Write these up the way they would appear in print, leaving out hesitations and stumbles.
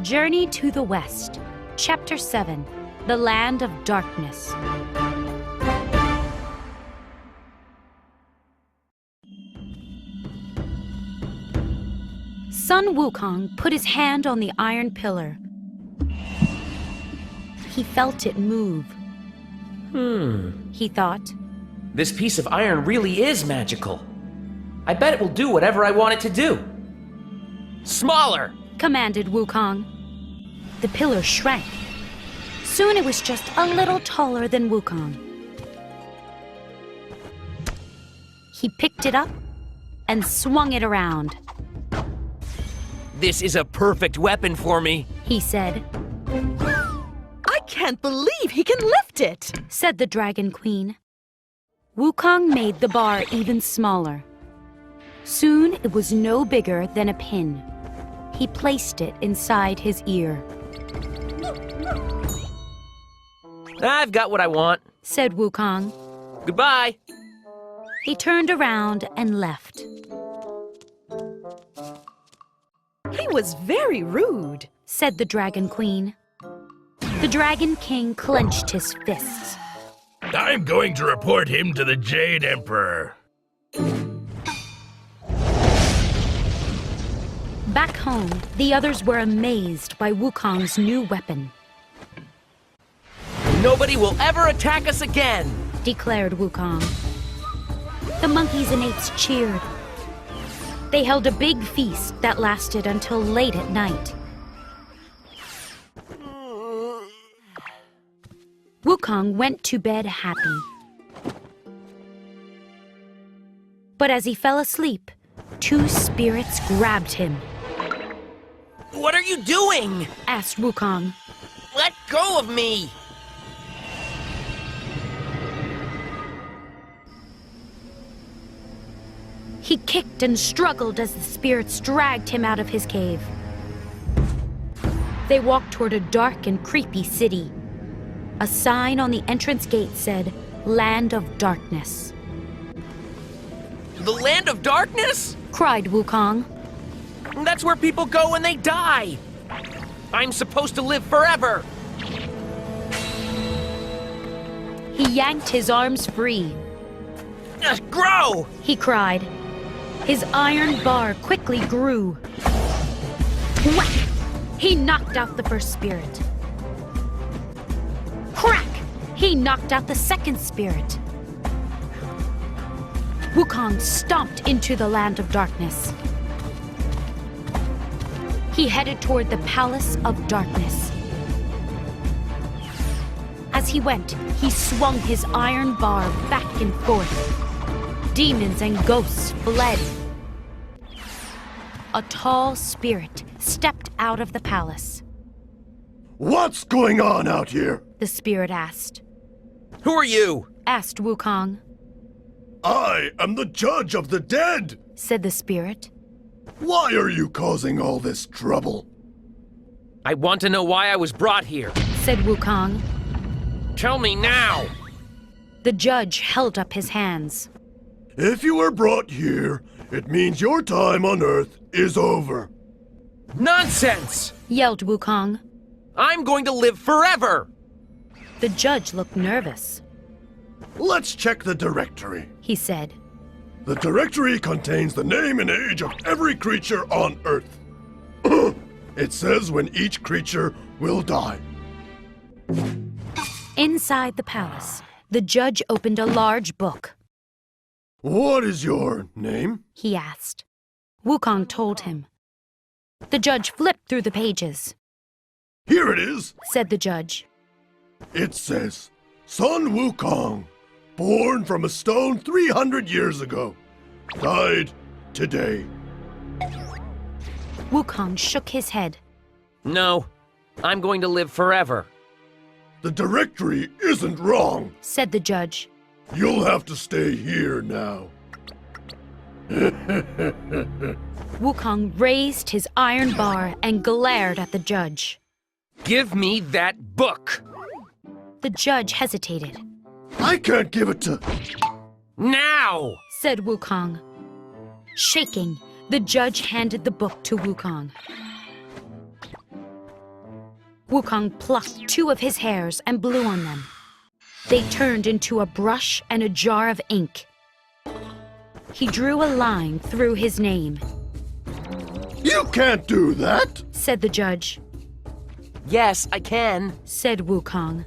Journey to the West, Chapter 7, The Land of Darkness. Sun Wukong put his hand on the iron pillar. He felt it move. He thought. This piece of iron really is magical. I bet it will do whatever I want it to do. Smaller! Commanded Wukong. The pillar shrank. Soon it was just a little taller than Wukong. He picked it up and swung it around. This is a perfect weapon for me, He said, I can't believe he can lift it! said the Dragon Queen. Wukong made the bar even smaller. Soon it was no bigger than a pin. He placed it inside his ear. I've got what I want. Said Wukong. Goodbye. He turned around and left. He was very rude, Said the Dragon Queen. The Dragon King clenched his fists. I'm going to report him to the Jade Emperor. Back home, the others were amazed by Wukong's new weapon, Nobody will ever attack us again. declared Wukong. The monkeys and apes cheered. They held a big feast that lasted until late at night. Wukong went to bed happy. But as he fell asleep, two spirits grabbed him, What are you doing? asked Wukong. Let go of me! He kicked and struggled as the spirits dragged him out of his cave. They walked toward a dark and creepy city. A sign on the entrance gate said, Land of Darkness. The Land of Darkness? Cried Wukong. That's where people go when they die. I'm supposed to live forever. He yanked his arms free. Grow! He cried. His iron bar quickly grew. Whack! He knocked out the first spirit. Crack! He knocked out the second spirit. Wukong stomped into the Land of Darkness. He headed toward the Palace of Darkness. As he went, he swung his iron bar back and forth. Demons and ghosts fled. A tall spirit stepped out of the palace. What's going on out here? The spirit asked. Who are you? Asked Wukong. I am the judge of the dead. Said the spirit. Why are you causing all this trouble? I want to know why I was brought here. Said Wukong. Tell me now. The judge held up his hands. If you were brought here, it means your time on Earth is over. Nonsense! Yelled Wukong. I'm going to live forever! The judge looked nervous. Let's check the directory. He said. The directory contains the name and age of every creature on Earth. It says when each creature will die. Inside the palace, the judge opened a large book. What is your name? He asked. Wukong told him. The judge flipped through the pages. Here it is. Said the judge. It says, Sun Wukong, born from a stone 300 years ago, died today. Wukong shook his head. No, I'm going to live forever. The directory isn't wrong. Said the judge. You'll have to stay here now. Wukong raised his iron bar and glared at the judge. Give me that book! The judge hesitated. I can't give it to... Now! Said Wukong. Shaking, the judge handed the book to Wukong. Wukong plucked 2 of his hairs and blew on them. They turned into a brush and a jar of ink. He drew a line through his name, You can't do that! said the judge. Yes, I can. Said Wukong.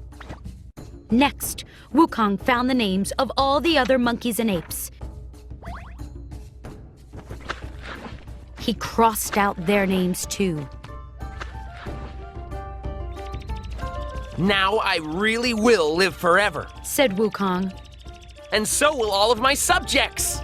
Next, Wukong found the names of all the other monkeys and apes. He crossed out their names too. Now I really will live forever. Said Wukong. And so will all of my subjects.